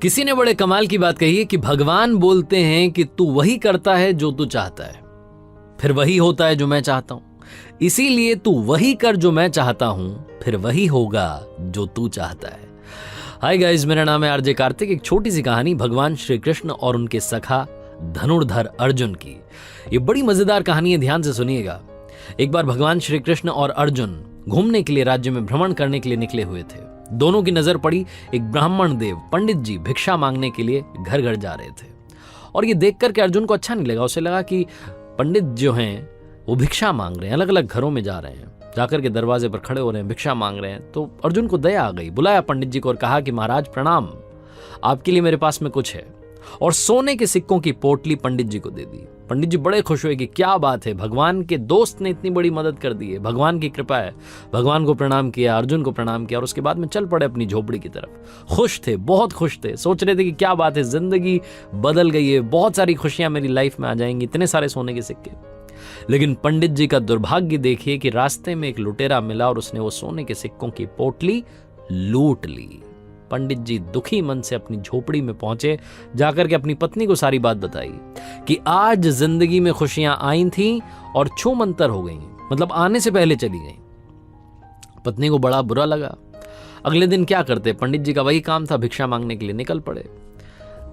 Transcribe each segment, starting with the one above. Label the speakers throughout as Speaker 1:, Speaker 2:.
Speaker 1: किसी ने बड़े कमाल की बात कही है कि भगवान बोलते हैं कि तू वही करता है जो तू चाहता है, फिर वही होता है जो मैं चाहता हूं। इसीलिए तू वही कर जो मैं चाहता हूं, फिर वही होगा जो तू चाहता है। हाय गाइस, मेरा नाम है आरजे कार्तिक। एक छोटी सी कहानी भगवान श्री कृष्ण और उनके सखा धनुर्धर अर्जुन की। ये बड़ी मजेदार कहानी है, ध्यान से सुनिएगा। एक बार भगवान श्री कृष्ण और अर्जुन घूमने के लिए राज्य में भ्रमण करने के लिए निकले हुए थे। दोनों की नजर पड़ी एक ब्राह्मण देव पंडित जी भिक्षा मांगने के लिए घर घर जा रहे थे। और ये देख करके अर्जुन को अच्छा नहीं लगा। उसे लगा कि पंडित जो हैं वो भिक्षा मांग रहे हैं, अलग अलग घरों में जा रहे हैं, जाकर के दरवाजे पर खड़े हो रहे हैं, भिक्षा मांग रहे हैं। तो अर्जुन को दया आ गई, बुलाया पंडित जी को और कहा कि महाराज प्रणाम, आपके लिए मेरे पास में कुछ है। और सोने के सिक्कों की पोटली पंडित जी को दे दी। पंडित जी बड़े खुश हुए कि क्या बात है, भगवान के दोस्त ने इतनी बड़ी मदद कर दी है, भगवान की कृपा है। भगवान को प्रणाम किया, अर्जुन को प्रणाम किया और उसके बाद में चल पड़े अपनी झोपड़ी की तरफ। खुश थे, बहुत खुश थे, सोच रहे थे कि क्या बात है, जिंदगी बदल गई है, बहुत सारी खुशियां मेरी लाइफ में आ जाएंगी, इतने सारे सोने के सिक्के। लेकिन पंडित जी का दुर्भाग्य देखिए कि रास्ते में एक लुटेरा मिला और उसने वो सोने के सिक्कों की पोटली लूट ली। पंडित जी दुखी मन से अपनी झोपड़ी में पहुंचे, जाकर के अपनी पत्नी को सारी बात बताई कि आज जिंदगी में खुशियां आई थीं और छूमंतर हो गई, मतलब आने से पहले चली गई। पत्नी को बड़ा बुरा लगा। अगले दिन क्या करते, पंडित जी का वही काम था, भिक्षा मांगने के लिए निकल पड़े।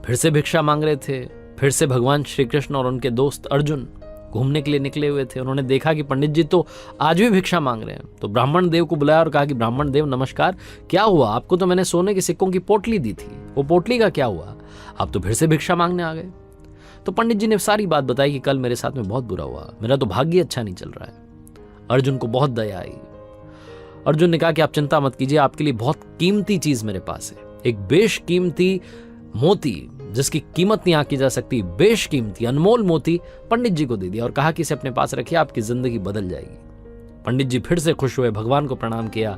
Speaker 1: फिर से भिक्षा मांग रहे थे। फिर से भगवान श्री कृष्ण और उनके दोस्त अर्जुन घूमने के लिए निकले हुए थे। उन्होंने देखा कि पंडित जी तो आज भी भिक्षा मांग रहे हैं। तो ब्राह्मण देव को बुलाया और कहा कि ब्राह्मण देव नमस्कार, क्या हुआ, आपको तो मैंने सोने के सिक्कों की पोटली दी थी, वो पोटली का क्या हुआ, आप तो फिर से भिक्षा मांगने आ गए। तो पंडित जी ने सारी बात बताई कि कल मेरे साथ में बहुत बुरा हुआ, मेरा तो भाग्य अच्छा नहीं चल रहा है। अर्जुन को बहुत दया आई। अर्जुन ने कहा कि आप चिंता मत कीजिए, आपके लिए बहुत कीमती चीज मेरे पास है, एक बेशकीमती मोती जिसकी कीमत नहीं आंकी जा सकती, बेशकीमती अनमोल मोती पंडित जी को दे दिया और कहा कि इसे अपने पास रखिए, आपकी जिंदगी बदल जाएगी। पंडित जी फिर से खुश हुए, भगवान को प्रणाम किया,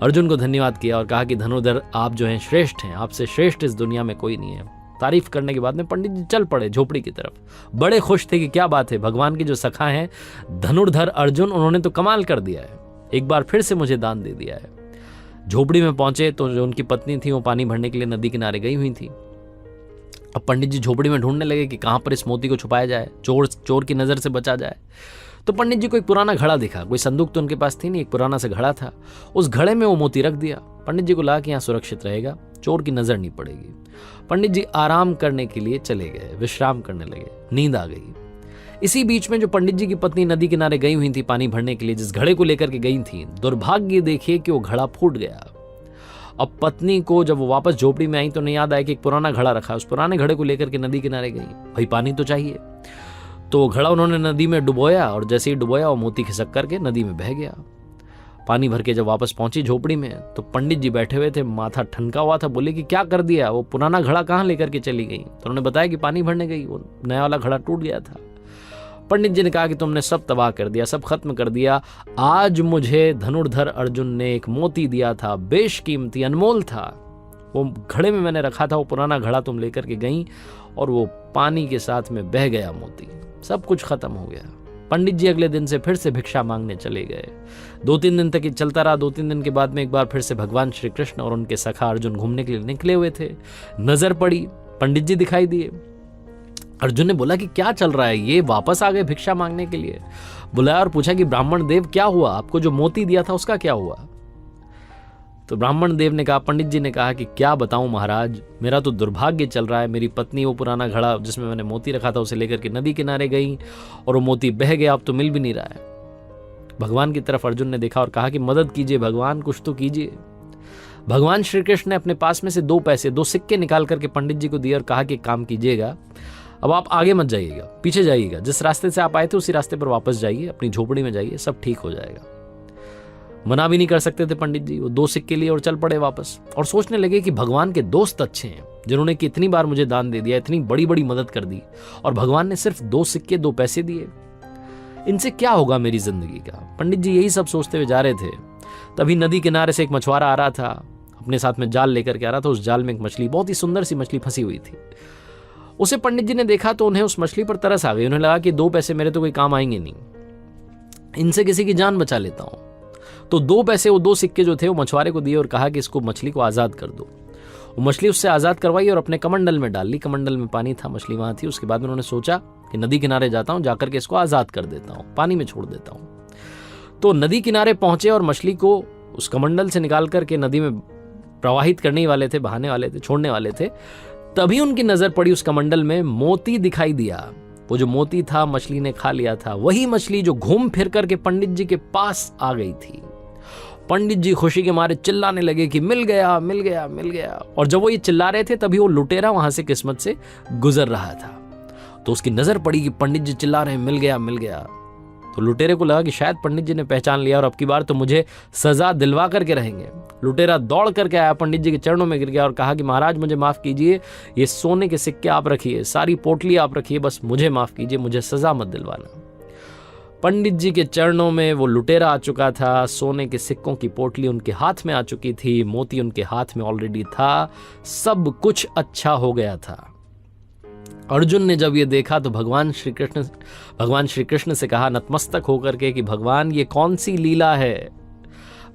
Speaker 1: अर्जुन को धन्यवाद किया और कहा कि धनुर्धर आप जो हैं श्रेष्ठ हैं, आपसे श्रेष्ठ इस दुनिया में कोई नहीं है। तारीफ करने के बाद में पंडित जी चल पड़े झोपड़ी की तरफ। बड़े खुश थे कि क्या बात है, भगवान के जो सखा हैं धनुर्धर अर्जुन, उन्होंने तो कमाल कर दिया है, एक बार फिर से मुझे दान दे दिया है। झोपड़ी में पहुंचे तो जो उनकी पत्नी थी वो पानी भरने के लिए नदी किनारे गई हुई थी। अब पंडित जी झोपड़ी में ढूंढने लगे कि कहां पर इस मोती को छुपाया जाए, चोर की नजर से बचा जाए। तो पंडित जी को एक पुराना घड़ा दिखा, कोई संदूक तो उनके पास थी नहीं, एक पुराना सा घड़ा था, उस घड़े में वो मोती रख दिया। पंडित जी को लगा कि यहाँ सुरक्षित रहेगा, चोर की नजर नहीं पड़ेगी। पंडित जी आराम करने के लिए चले गए, विश्राम करने लगे, नींद आ गई। इसी बीच में जो पंडित जी की पत्नी नदी किनारे गई हुई थी पानी भरने के लिए, जिस घड़े को लेकर के गई थी, दुर्भाग्य देखिए कि वो घड़ा फूट गया। अब पत्नी को जब वो वापस झोपड़ी में आई तो नहीं याद आया कि एक पुराना घड़ा रखा, उस पुराने घड़े को लेकर के नदी किनारे गई, भाई पानी तो चाहिए। तो घड़ा उन्होंने नदी में डुबोया और जैसे ही डुबोया वो मोती खिसक करके नदी में बह गया। पानी भर के जब वापस पहुंची झोपड़ी में तो पंडित जी बैठे हुए थे, माथा ठनका हुआ था। बोले कि क्या कर दिया, वो पुराना घड़ा कहाँ लेकर के चली गई? तो उन्होंने बताया कि पानी भरने गई, वो नया वाला घड़ा टूट गया था। पंडित जी ने कहा कि तुमने सब तबाह कर दिया, सब खत्म कर दिया। आज मुझे धनुर्धर अर्जुन ने एक मोती दिया था, बेशकीमती अनमोल था, वो घड़े में मैंने रखा था, वो पुराना घड़ा तुम लेकर के गई और वो पानी के साथ में बह गया मोती, सब कुछ खत्म हो गया। पंडित जी अगले दिन से फिर से भिक्षा मांगने चले गए। 2-3 दिन तक ये चलता रहा। 2-3 दिन के बाद में एक बार फिर से भगवान श्री कृष्ण और उनके सखा अर्जुन घूमने के लिए निकले हुए थे। नजर पड़ी, पंडित जी दिखाई दिए। अर्जुन ने बोला कि क्या चल रहा है, ये वापस आ गए भिक्षा मांगने के लिए। बुलाया और पूछा कि ब्राह्मण देव क्या हुआ, आपको जो मोती दिया था उसका क्या हुआ? तो ब्राह्मण देव ने कहा, पंडित जी ने कहा कि क्या बताऊं महाराज, मेरा तो दुर्भाग्य चल रहा है। मेरी पत्नी वो पुराना घड़ा जिसमें मैंने मोती रखा था उसे लेकर के नदी किनारे गई और वो मोती बह गया, अब तो मिल भी नहीं रहा है। भगवान की तरफ अर्जुन ने देखा और कहा कि मदद कीजिए भगवान, कुछ तो कीजिए। भगवान श्री कृष्ण ने अपने पास में से 2 सिक्के निकाल करके पंडित जी को दिए और कहा कि काम कीजिएगा, अब आप आगे मत जाइएगा, पीछे जाइएगा, जिस रास्ते से आप आए थे उसी रास्ते पर वापस जाइए, अपनी झोपड़ी में जाइए, सब ठीक हो जाएगा। मना भी नहीं कर सकते थे पंडित जी। वो 2 सिक्के लिए और चल पड़े वापस और सोचने लगे कि भगवान के दोस्त अच्छे हैं, जिन्होंने कि इतनी बार मुझे दान दे दिया, इतनी बड़ी बड़ी मदद कर दी, और भगवान ने सिर्फ 2 सिक्के 2 पैसे दिए, इनसे क्या होगा मेरी जिंदगी का। पंडित जी यही सब सोचते हुए जा रहे थे। तभी नदी किनारे से एक मछुआरा आ रहा था, अपने साथ में जाल लेकर के आ रहा था। उस जाल में एक मछली, बहुत ही सुंदर सी मछली फंसी हुई थी। उसे पंडित जी ने देखा तो उन्हें उस मछली पर तरस आ गई। उन्हें लगा कि 2 पैसे मेरे तो कोई काम आएंगे नहीं, इनसे किसी की जान बचा लेता हूं। तो 2 पैसे, वो 2 सिक्के जो थे वो मछुआरे को दिए और कहा कि इसको, मछली को आजाद कर दो। वो मछली उससे आज़ाद करवाई और अपने कमंडल में डाल ली। कमंडल में पानी था, मछली वहाँ थी। उसके बाद उन्होंने सोचा कि नदी किनारे जाता हूँ, जाकर के इसको आज़ाद कर देता हूँ, पानी में छोड़ देता हूँ। तो नदी किनारे पहुंचे और मछली को उस कमंडल से निकाल करके नदी में प्रवाहित करने वाले थे, बहाने वाले थे, छोड़ने वाले थे। तभी उनकी नजर पड़ी उस कमंडल में, मोती दिखाई दिया। वो जो मोती था मछली ने खा लिया था, वही मछली जो घूम फिर करके पंडित जी के पास आ गई थी। पंडित जी खुशी के मारे चिल्लाने लगे कि मिल गया, मिल गया, मिल गया। और जब वो ये चिल्ला रहे थे तभी वो लुटेरा वहां से किस्मत से गुजर रहा था। तो उसकी नजर पड़ी कि पंडित जी चिल्ला रहे हैं मिल गया, मिल गया। तो लुटेरे को लगा कि शायद पंडित जी ने पहचान लिया और अब की बार तो मुझे सजा दिलवा करके रहेंगे। लुटेरा दौड़ करके आया, पंडित जी के चरणों में गिर गया और कहा कि महाराज मुझे माफ कीजिए, ये सोने के सिक्के आप रखिए, सारी पोटली आप रखिए, बस मुझे माफ कीजिए, मुझे सजा मत दिलवाना। पंडित जी के चरणों में वो लुटेरा आ चुका था, सोने के सिक्कों की पोटली उनके हाथ में आ चुकी थी, मोती उनके हाथ में ऑलरेडी था, सब कुछ अच्छा हो गया था। अर्जुन ने जब ये देखा तो भगवान श्री कृष्ण से कहा नतमस्तक होकर के कि भगवान ये कौन सी लीला है,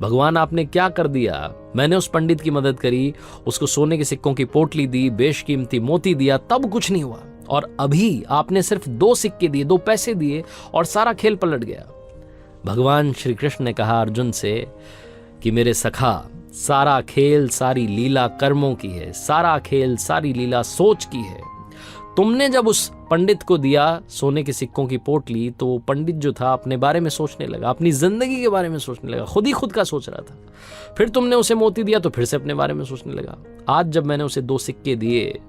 Speaker 1: भगवान आपने क्या कर दिया। मैंने उस पंडित की मदद करी, उसको सोने के सिक्कों की पोटली दी, बेशकीमती मोती दिया, तब कुछ नहीं हुआ। और अभी आपने सिर्फ 2 सिक्के दिए, 2 पैसे दिए और सारा खेल पलट गया। भगवान श्री कृष्ण ने कहा अर्जुन से कि मेरे सखा, सारा खेल सारी लीला कर्मों की है, सारा खेल सारी लीला सोच की है। तुमने जब उस पंडित को दिया सोने के सिक्कों की पोटली, तो पंडित जो था अपने बारे में सोचने लगा, अपनी जिंदगी के बारे में सोचने लगा, खुद ही खुद का सोच रहा था। फिर तुमने उसे मोती दिया तो फिर से अपने बारे में सोचने लगा। आज जब मैंने उसे 2 सिक्के दिए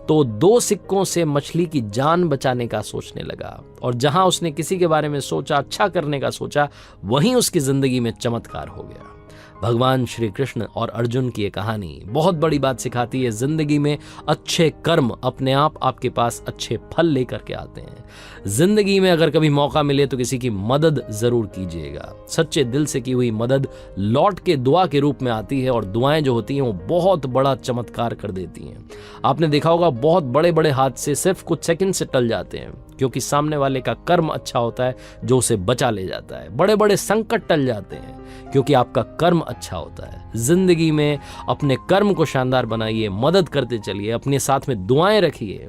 Speaker 1: तो 2 सिक्कों से मछली की जान बचाने का सोचने लगा। और जहां उसने किसी के बारे में सोचा, अच्छा करने का सोचा, वहीं उसकी जिंदगी में चमत्कार हो गया। भगवान श्री कृष्ण और अर्जुन की ये कहानी बहुत बड़ी बात सिखाती है। जिंदगी में अच्छे कर्म अपने आप आपके पास अच्छे फल लेकर के आते हैं। जिंदगी में अगर कभी मौका मिले तो किसी की मदद जरूर कीजिएगा। सच्चे दिल से की हुई मदद लौट के दुआ के रूप में आती है और दुआएं जो होती हैं वो बहुत बड़ा चमत्कार कर देती हैं। आपने देखा होगा बहुत बड़े बड़े हादसे सिर्फ कुछ सेकंड से टल जाते हैं क्योंकि सामने वाले का कर्म अच्छा होता है जो उसे बचा ले जाता है। बड़े बड़े संकट टल जाते हैं क्योंकि आपका कर्म अच्छा होता है। जिंदगी में अपने कर्म को शानदार बनाइए, मदद करते चलिए, अपने साथ में दुआएं रखिए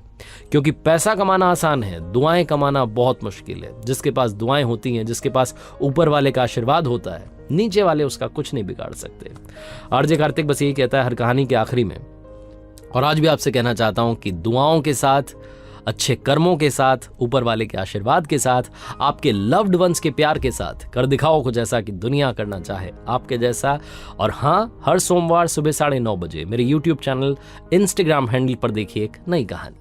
Speaker 1: क्योंकि पैसा कमाना आसान है, दुआएं कमाना बहुत मुश्किल है। जिसके पास दुआएं होती हैं, जिसके पास ऊपर वाले का आशीर्वाद होता है, नीचे वाले उसका कुछ नहीं बिगाड़ सकते। आरजे कार्तिक बस यही कहता है हर कहानी के आखिरी में, और आज भी आपसे कहना चाहता हूं कि दुआओं के साथ, अच्छे कर्मों के साथ, ऊपर वाले के आशीर्वाद के साथ, आपके लव्ड वंस के प्यार के साथ कर दिखाओ कुछ ऐसा कि दुनिया करना चाहे आपके जैसा। और हाँ, हर सोमवार सुबह 9:30 बजे मेरे YouTube चैनल, Instagram हैंडल पर देखिए एक नई कहानी।